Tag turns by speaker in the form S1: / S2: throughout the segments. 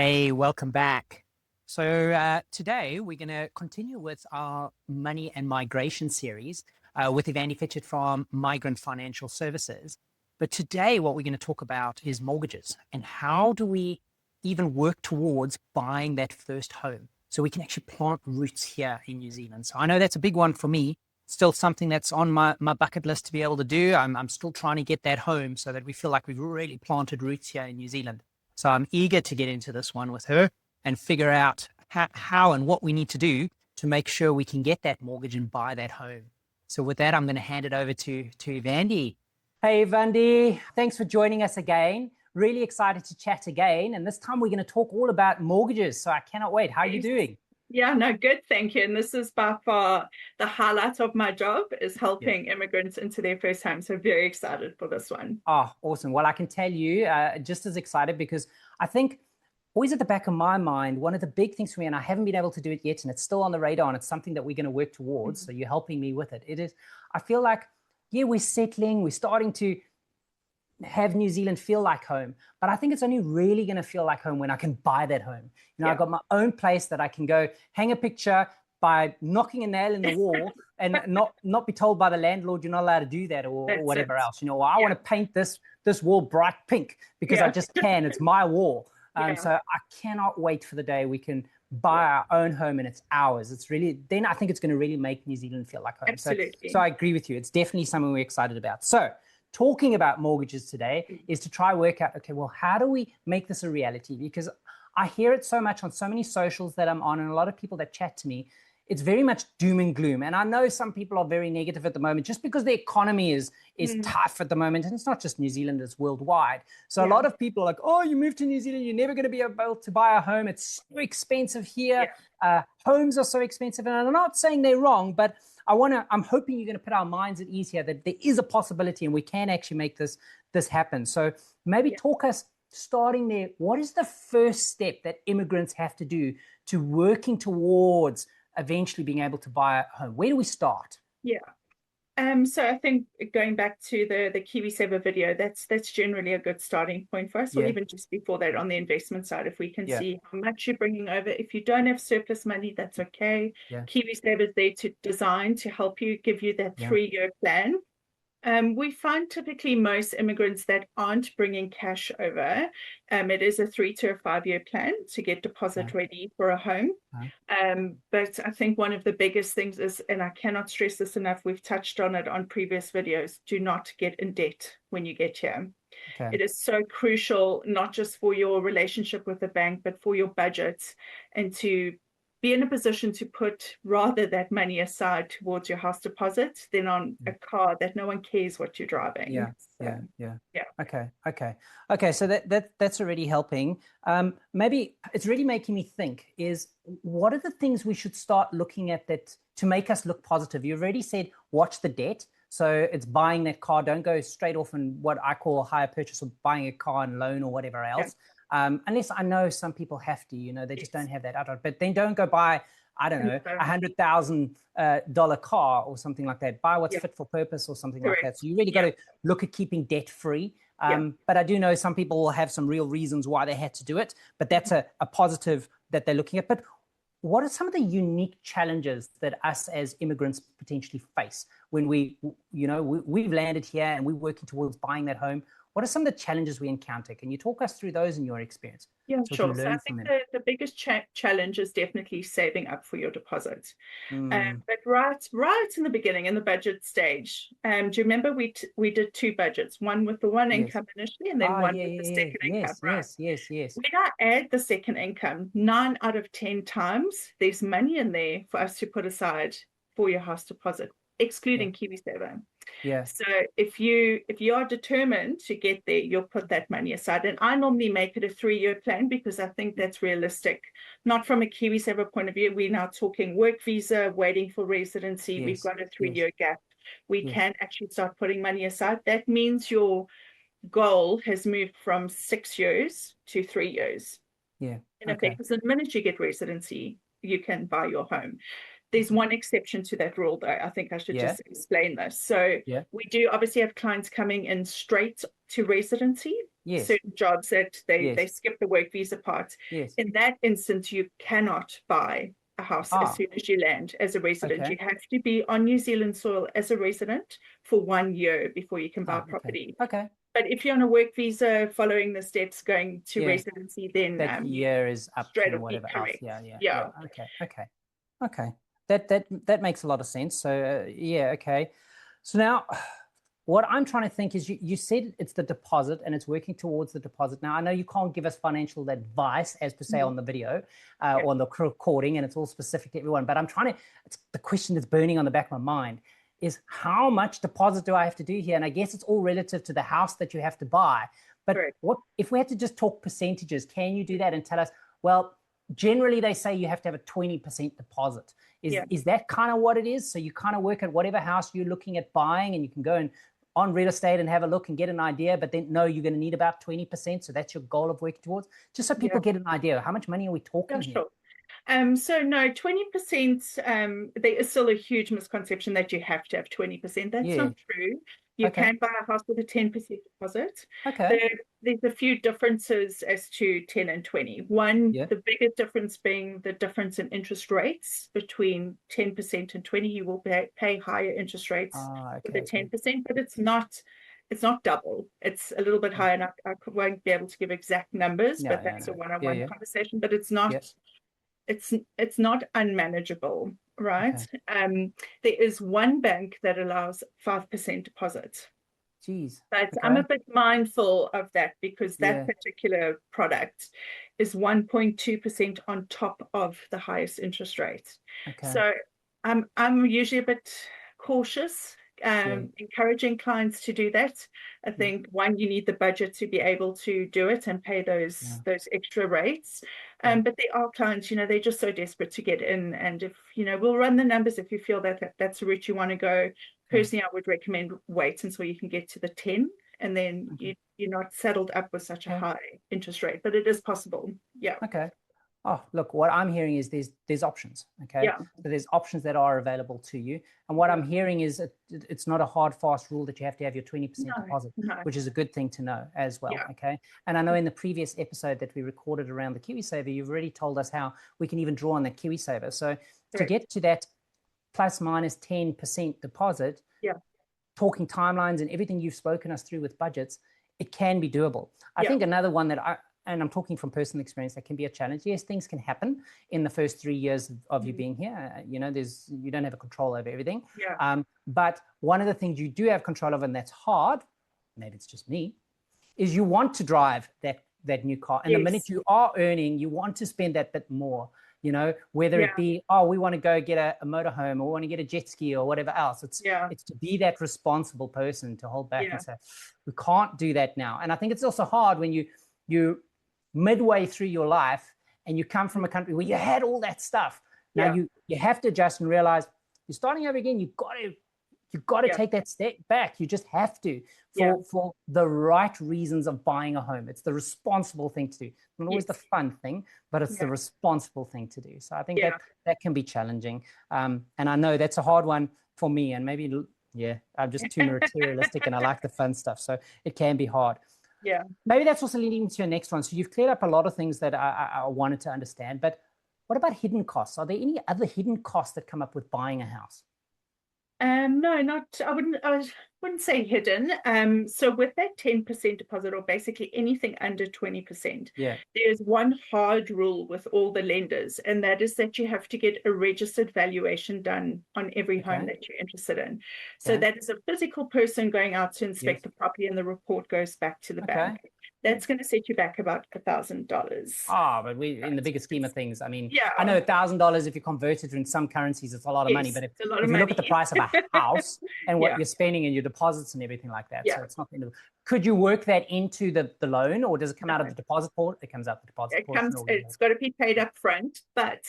S1: Hey, welcome back. So today we're going to continue with our money and migration series with Ivandee Fitchet from Migrant Financial Services. But today what we're going to talk about is mortgages and how do we even work towards buying that first home so we can actually plant roots here in New Zealand. So I know that's a big one for me, still something that's on my bucket list to be able to do. I'm still trying to get that home so that we feel like we've really planted roots here in New Zealand. So I'm eager to get into this one with her and figure out how and what we need to do to make sure we can get that mortgage and buy that home. So with that, I'm going to hand it over to Ivandee. Hey, Ivandee, thanks for joining us again. Really excited to chat again. And this time we're going to talk all about mortgages. So I cannot wait. How are you doing?
S2: Yeah, no, good. Thank you. And this is by far the highlight of my job is helping immigrants into their first home. So very excited for this one.
S1: Oh, awesome. Well, I can tell you just as excited because I think always at the back of my mind, one of the big things for me, and I haven't been able to do it yet, and it's still on the radar, and it's something that we're going to work towards. So you're helping me with it. It is, I feel like, yeah, we're settling, we're starting to have New Zealand feel like home, but I think it's only really going to feel like home when I can buy that home. You know, I've got my own place that I can go hang a picture by knocking a nail in the wall and not be told by the landlord you're not allowed to do that or whatever else. You know, I want to paint this wall bright pink because I just can. It's my wall. So I cannot wait for the day we can buy our own home and it's ours. It's really, then I think it's going to really make New Zealand feel like home.
S2: Absolutely.
S1: So I agree with you. It's definitely something we're excited about. So talking about mortgages today is to try work out, okay, well, how do we make this a reality? Because I hear it so much on so many socials that I'm on and a lot of people that chat to me, it's very much doom and gloom. And I know some people are very negative at the moment just because the economy is tough at the moment. And it's not just New Zealand, it's worldwide. So a lot of people are like, oh, you moved to New Zealand, you're never going to be able to buy a home. It's so expensive here. Homes are so expensive. And I'm not saying they're wrong, but I'm hoping you're going to put our minds at ease here that there is a possibility and we can actually make this happen. So maybe talk us starting there. What is the first step that immigrants have to do to working towards eventually being able to buy a home? Where do we start?
S2: So I think going back to the KiwiSaver video, that's generally a good starting point for us, or even just before that on the investment side, if we can see how much you're bringing over. If you don't have surplus money, that's okay. KiwiSaver is there to design to help you, give you that 3-year plan. We find typically most immigrants that aren't bringing cash over, it is a 3 to 5 year plan to get deposit ready for a home. But I think one of the biggest things is, and I cannot stress this enough, we've touched on it on previous videos, do not get in debt when you get here. It is so crucial, not just for your relationship with the bank, but for your budgets, and to be in a position to put rather that money aside towards your house deposit than on a car that no one cares what you're driving. Okay. So that's already helping. Maybe it's really making me think is what are the things we should start looking at that to make us look positive? You already said watch the debt. So it's buying that car. Don't go straight off in what I call a hire purchase or buying a car and loan or whatever else. Unless I know some people have to, you know, they just don't have that outright. But then don't go buy, I don't know, $100,000 car or something like that. Buy what's fit for purpose or something like that. So you really got to look at keeping debt free. But I do know some people will have some real reasons why they had to do it. But that's a positive that they're looking at. But what are some of the unique challenges that us as immigrants potentially face when we've landed here and we're working towards buying that home? What are some of the challenges we encounter? Can you talk us through those in your experience? Yeah, sure. So I think the biggest challenge is definitely saving up for your deposit. But right in the beginning, in the budget stage, do you remember we did 2 budgets, one with the one income initially and then one with the second income, right?
S1: Yes.
S2: When I add the second income, 9 out of 10 times, there's money in there for us to put aside for your house deposit, excluding KiwiSaver. So if you are determined to get there, you'll put that money aside. And I normally make it a 3-year plan because I think that's realistic. Not from a KiwiSaver point of view. We're now talking work visa, waiting for residency. We've got a 3-year gap. We can actually start putting money aside. That means your goal has moved from 6 years to 3 years. In effect, because the minute you get residency, you can buy your home. There's one exception to that rule, though. I think I should just explain this. So we do obviously have clients coming in straight to residency. Yes.
S3: certain jobs that they
S2: Yes.
S3: skip the work visa part.
S2: Yes.
S3: In that instance, you cannot buy a house as soon as you land as a resident.
S2: Okay.
S3: You have to be on New Zealand soil as a resident for 1 year before you can buy
S2: Okay.
S3: property.
S2: Okay.
S3: But if you're on a work visa following the steps going to
S2: Yeah.
S3: residency, then
S2: That year is up
S3: straight
S2: to
S3: away,
S2: whatever else.
S3: correct.
S2: Yeah. Okay. That makes a lot of sense. So yeah, okay. So now what I'm trying to think is you said it's the deposit and it's working towards the deposit. Now, I know you can't give us financial advice as per se on the video or on the recording, and it's all specific to everyone, but I'm trying to, it's the question that's burning on the back of my mind is how much deposit do I have to do here? And I guess it's all relative to the house that you have to buy. But what if we had to just talk percentages? Can you do that and tell us, well, generally they say you have to have a 20% deposit. Is that kind of what it is? So you kind of work at whatever house you're looking at buying, and you can go and on real estate and have a look and get an idea, but then no, you're going to need about 20%. So that's your goal of working towards, just so people get an idea. How much money are we talking here?
S3: Sure. So no, 20%, there is still a huge misconception that you have to have 20%. That's not true. You can buy a house with a 10% deposit. There's a few differences as to 10 and 20. One, the biggest difference being the difference in interest rates between 10% and 20. You will pay higher interest rates with the 10%, but it's not double. It's a little bit higher, and I won't be able to give exact numbers, but that's a one-on-one conversation. But it's not it's not unmanageable, right? There is one bank that allows 5% deposit.
S2: Jeez.
S3: But I'm a bit mindful of that because that particular product is 1.2% on top of the highest interest rate. So I'm usually a bit cautious, encouraging clients to do that. I think one, you need the budget to be able to do it and pay those extra rates. But there are clients, they're just so desperate to get in. And if, we'll run the numbers if you feel that that's a route you want to go. Personally, I would recommend wait until you can get to the 10, and then you're not saddled up with such a high interest rate, but it is possible. Yeah.
S2: Okay. Oh, look, what I'm hearing is there's options. Okay. So there's options that are available to you. And what I'm hearing is it's not a hard, fast rule that you have to have your 20% deposit, which is a good thing to know as well. Okay. And I know in the previous episode that we recorded around the KiwiSaver, you've already told us how we can even draw on that KiwiSaver. So to get to that plus minus 10% deposit, talking timelines and everything you've spoken us through with budgets, it can be doable. I think another one that and I'm talking from personal experience, that can be a challenge. Yes, things can happen in the first 3 years of you being here. You don't have a control over everything. But one of the things you do have control over, and that's hard, maybe it's just me, is you want to drive that new car. And the minute you are earning, you want to spend that bit more, whether it be, we want to go get a motorhome, or we want to get a jet ski or whatever else. It's to be that responsible person to hold back and say, we can't do that now. And I think it's also hard when you midway through your life and you come from a country where you had all that stuff. Now you have to adjust and realize you're starting over again. You've got to take that step back. You just have to for the right reasons of buying a home. It's the responsible thing to do. Not always the fun thing, but it's the responsible thing to do. So I think that can be challenging. And I know that's a hard one for me, and maybe, I'm just too materialistic and I like the fun stuff. So it can be hard.
S3: Yeah.
S2: Maybe that's also leading to your next one. So you've cleared up a lot of things that I wanted to understand, but what about hidden costs? Are there any other hidden costs that come up with buying a house?
S3: No, I wouldn't say hidden. So with that 10% deposit, or basically anything under 20%, there's one hard rule with all the lenders, and that is that you have to get a registered valuation done on every home that you're interested in. So that is a physical person going out to inspect the property, and the report goes back to the bank. That's going to set you back about $1,000.
S2: But in the bigger scheme of things, I mean, I know $1,000 if you convert it in some currencies, it's a lot of money. But if you look at the price of a house and what you're spending and your deposits and everything like that, so it's not the end of. Could you work that into the loan, or does it come out of the deposit port? It comes out the deposit port.
S3: It's got to be paid up front, but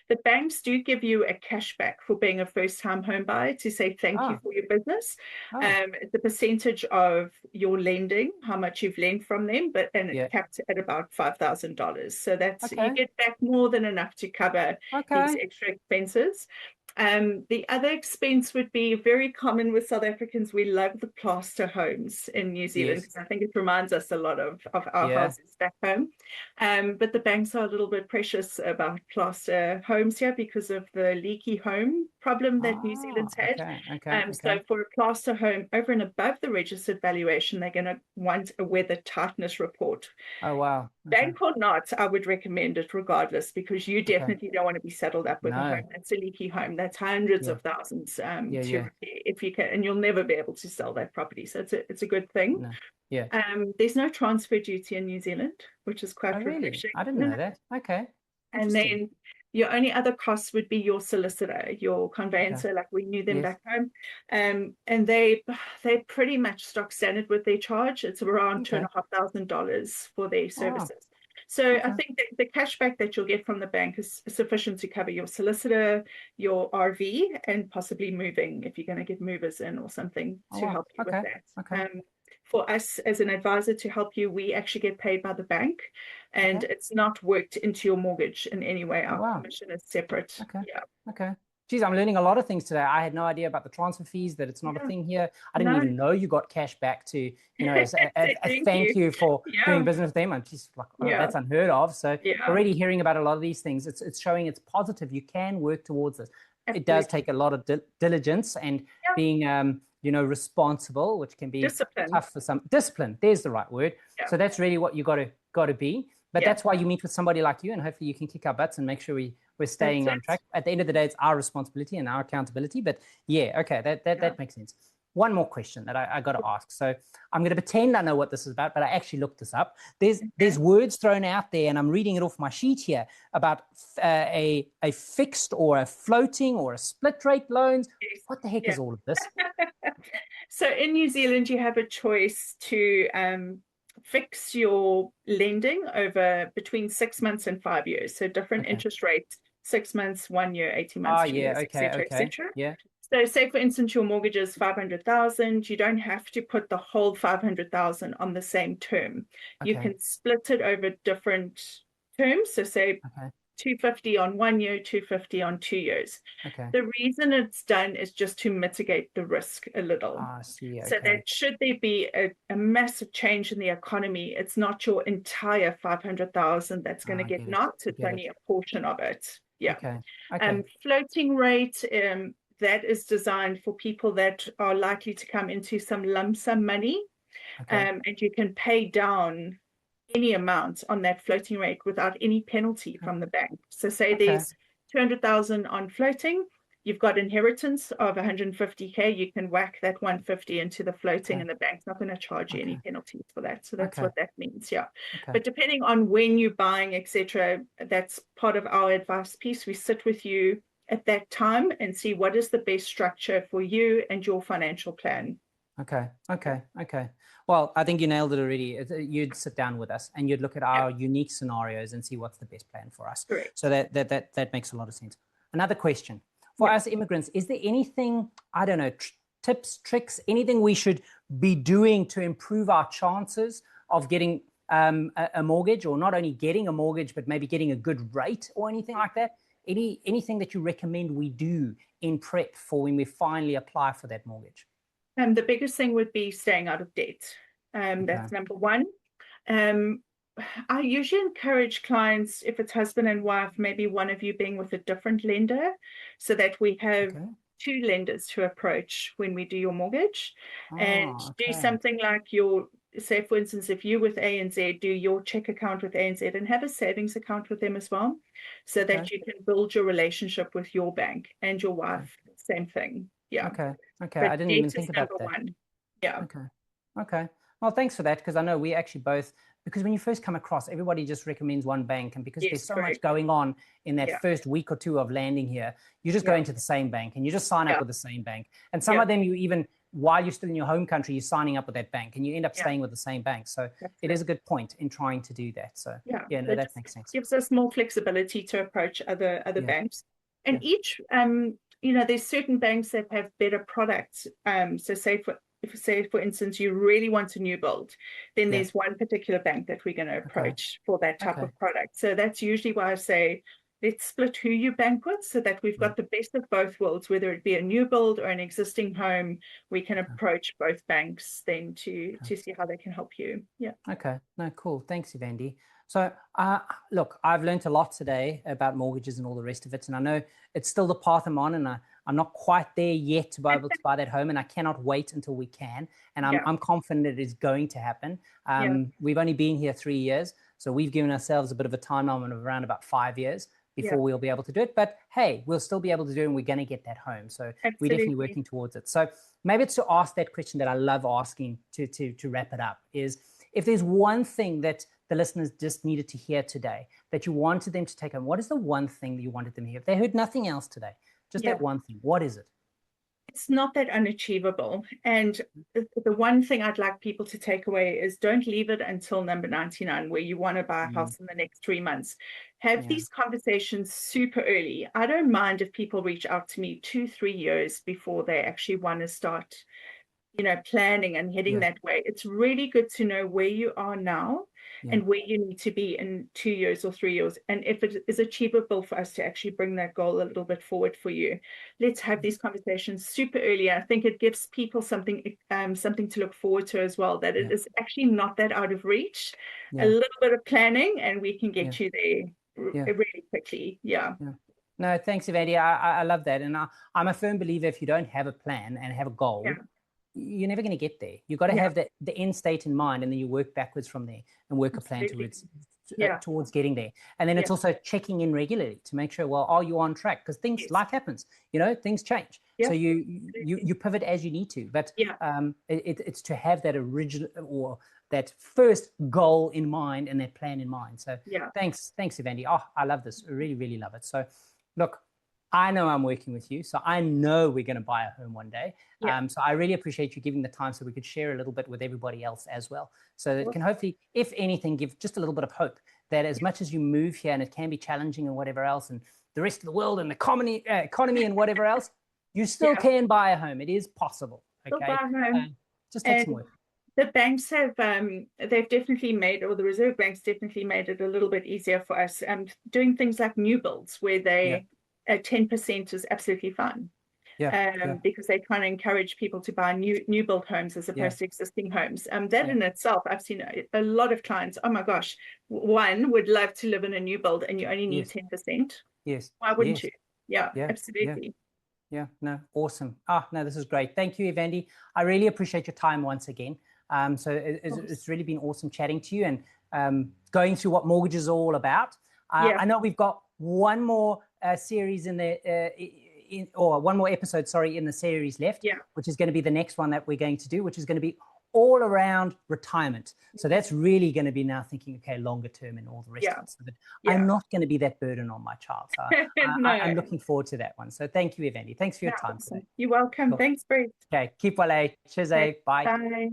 S3: the banks do give you a cashback for being a first-time home buyer to say thank you for your business. It's a percentage of your lending, how much you've lent from them, and it's capped at about $5,000. So that's you get back more than enough to cover these extra expenses. The other expense would be very common with South Africans. We love the plaster homes in New Zealand because I think it reminds us a lot of our houses back home. But the banks are a little bit precious about plaster homes here because of the leaky home problem that New Zealand's had. So for a plaster home over and above the registered valuation, they're going to want a weather tightness report.
S2: Oh, wow.
S3: Bank or not, I would recommend it regardless, because you definitely don't want to be saddled up with a home that's a leaky home. That's hundreds of thousands to repair if you can, and you'll never be able to sell that property. So it's a good thing. There's no transfer duty in New Zealand, which is quite refreshing.
S2: I didn't know that. Okay.
S3: And then your only other costs would be your solicitor, your conveyancer, like we knew them back home. And they're pretty much stock standard with their charge. It's around $2,500 for their services. So I think that the cashback that you'll get from the bank is sufficient to cover your solicitor, your RV, and possibly moving if you're going to get movers in or something to help you with that. For us as an advisor to help you, we actually get paid by the bank, and it's not worked into your mortgage in any way. Our commission is separate.
S2: Geez, I'm learning a lot of things today. I had no idea about the transfer fees, that it's not a thing here. I didn't even know you got cash back to, as a thank you for doing business with them. I'm just like, that's unheard of. So already hearing about a lot of these things, it's showing it's positive. You can work towards this. Absolutely. It does take a lot of diligence and being, responsible, which can be tough for some. Discipline, there's the right word. So that's really what you got to be. But that's why you meet with somebody like you, and hopefully you can kick our butts and make sure we're staying on track. At the end of the day, it's our responsibility and our accountability. But that makes sense. One more question that I got to ask. So I'm going to pretend I know what this is about, but I actually looked this up. There's words thrown out there, and I'm reading it off my sheet here about a fixed or a floating or a split rate loans. What the heck is all of this?
S3: So in New Zealand, you have a choice to fix your lending over between 6 months and 5 years. So different interest rates, 6 months, 1 year, 18 months, 2 years, et cetera. So say, for instance, your mortgage is $500,000. You don't have to put the whole $500,000 on the same term. You can split it over different terms. So say $250 on 1 year, $250 on 2 years. The reason it's done is just to mitigate the risk a little. So that should there be a massive change in the economy, it's not your entire $500,000 that's going to get knocked. It's only a portion of it. Floating rate, that is designed for people that are likely to come into some lump sum money, and you can pay down any amount on that floating rate without any penalty from the bank. So say there's 200,000 on floating, you've got inheritance of 150K, you can whack that 150 into the floating and the bank's not going to charge you any penalties for that. So that's what that means. But depending on when you're buying, etc., that's part of our advice piece. We sit with you at that time and see what is the best structure for you and your financial plan.
S2: Well, I think you nailed it already. You'd sit down with us and you'd look at our unique scenarios and see what's the best plan for us. So that makes a lot of sense. Another question for us immigrants: is there anything, I don't know, tips, tricks, anything we should be doing to improve our chances of getting a mortgage, or not only getting a mortgage, but maybe getting a good rate or anything like that? Anything that you recommend we do in prep for when we finally apply for that mortgage?
S3: The biggest thing would be staying out of debt. That's number one. I usually encourage clients, if it's husband and wife, maybe one of you being with a different lender, so that we have two lenders to approach when we do your mortgage, and do something like say, for instance, if you with ANZ, do your check account with ANZ and have a savings account with them as well, so that you can build your relationship with your bank, and your wife, same thing. But
S2: I didn't even think about that. Well, thanks for that, because I know we actually both, because when you first come across, everybody just recommends one bank, and because there's so much going on in that first week or two of landing here, you just go into the same bank and you just sign up with the same bank. And some of them, you even, while you're still in your home country, you're signing up with that bank and you end up staying with the same bank. So it is a good point in trying to do that. So that makes sense.
S3: Gives us more flexibility to approach other banks. And each, there's certain banks that have better products. So say for instance, you really want a new build, then there's one particular bank that we're going to approach for that type of product. So that's usually why I say, let's split who you bank with so that we've got the best of both worlds, whether it be a new build or an existing home. We can approach both banks then to see how they can help you. Yeah.
S2: Okay. No, cool. Thanks, Ivandee. So, look, I've learned a lot today about mortgages and all the rest of it. And I know it's still the path I'm on, and I'm not quite there yet to be able to buy that home, and I cannot wait until we can. And I'm confident it is going to happen. We've only been here 3 years, so we've given ourselves a bit of a timeline of around about 5 years before we'll be able to do it. But hey, we'll still be able to do it, and we're going to get that home. So we're definitely working towards it. So maybe it's to ask that question that I love asking to wrap it up is, if there's one thing that the listeners just needed to hear today that you wanted them to take home, what is the one thing that you wanted them to hear? If they heard nothing else today, just that one thing, what is it?
S3: It's not that unachievable. And the one thing I'd like people to take away is, don't leave it until number 99, where you want to buy a house in the next 3 months. Have these conversations super early. I don't mind if people reach out to me 2-3 years before they actually want to start, planning and heading that way. It's really good to know where you are now and where you need to be in 2 years or 3 years. And if it is achievable for us to actually bring that goal a little bit forward for you, let's have these conversations super early. I think it gives people something to look forward to as well, that it is actually not that out of reach. A little bit of planning and we can get you there really quickly.
S2: No, thanks, Ivandee. I love that. And I'm a firm believer, if you don't have a plan and have a goal, you're never going to get there. You've got to have the end state in mind, and then you work backwards from there and work a plan towards getting there. And then it's also checking in regularly to make sure, well, are you on track? Because life happens, things change. So you pivot as you need to. But it's to have that original or that first goal in mind and that plan in mind. So thanks, Ivandee. Oh, I love this. I really, really love it. So look, I know I'm working with you, so I know we're going to buy a home one day. So I really appreciate you giving the time so we could share a little bit with everybody else as well. So that it can hopefully, if anything, give just a little bit of hope that as much as you move here and it can be challenging and whatever else, and the rest of the world and the economy and whatever else, you still can buy a home. It is possible. Okay, just take some work.
S3: The banks have, they've definitely made, or the Reserve Bank's definitely made it a little bit easier for us. Doing things like new builds where they 10% is absolutely fine. Because they're trying to encourage people to buy new build homes as opposed to existing homes. That in itself, I've seen a lot of clients, oh my gosh, one would love to live in a new build and you only need 10%. Why wouldn't you? Absolutely.
S2: No, awesome. No, this is great. Thank you, Ivandee. I really appreciate your time once again. So it's really been awesome chatting to you and going through what mortgages are all about. I know we've got one more series in the one more episode, in the series left, which is going to be the next one that we're going to do, which is going to be all around retirement. So that's really going to be now thinking, okay, longer term and all the rest of it. So that I'm not going to be that burden on my child. So I'm looking forward to that one. So thank you, Ivandee. Thanks for your time today.
S3: You're welcome. Cool. Thanks, Bruce.
S2: Okay, keep well. Cheers. Bye.
S3: Bye.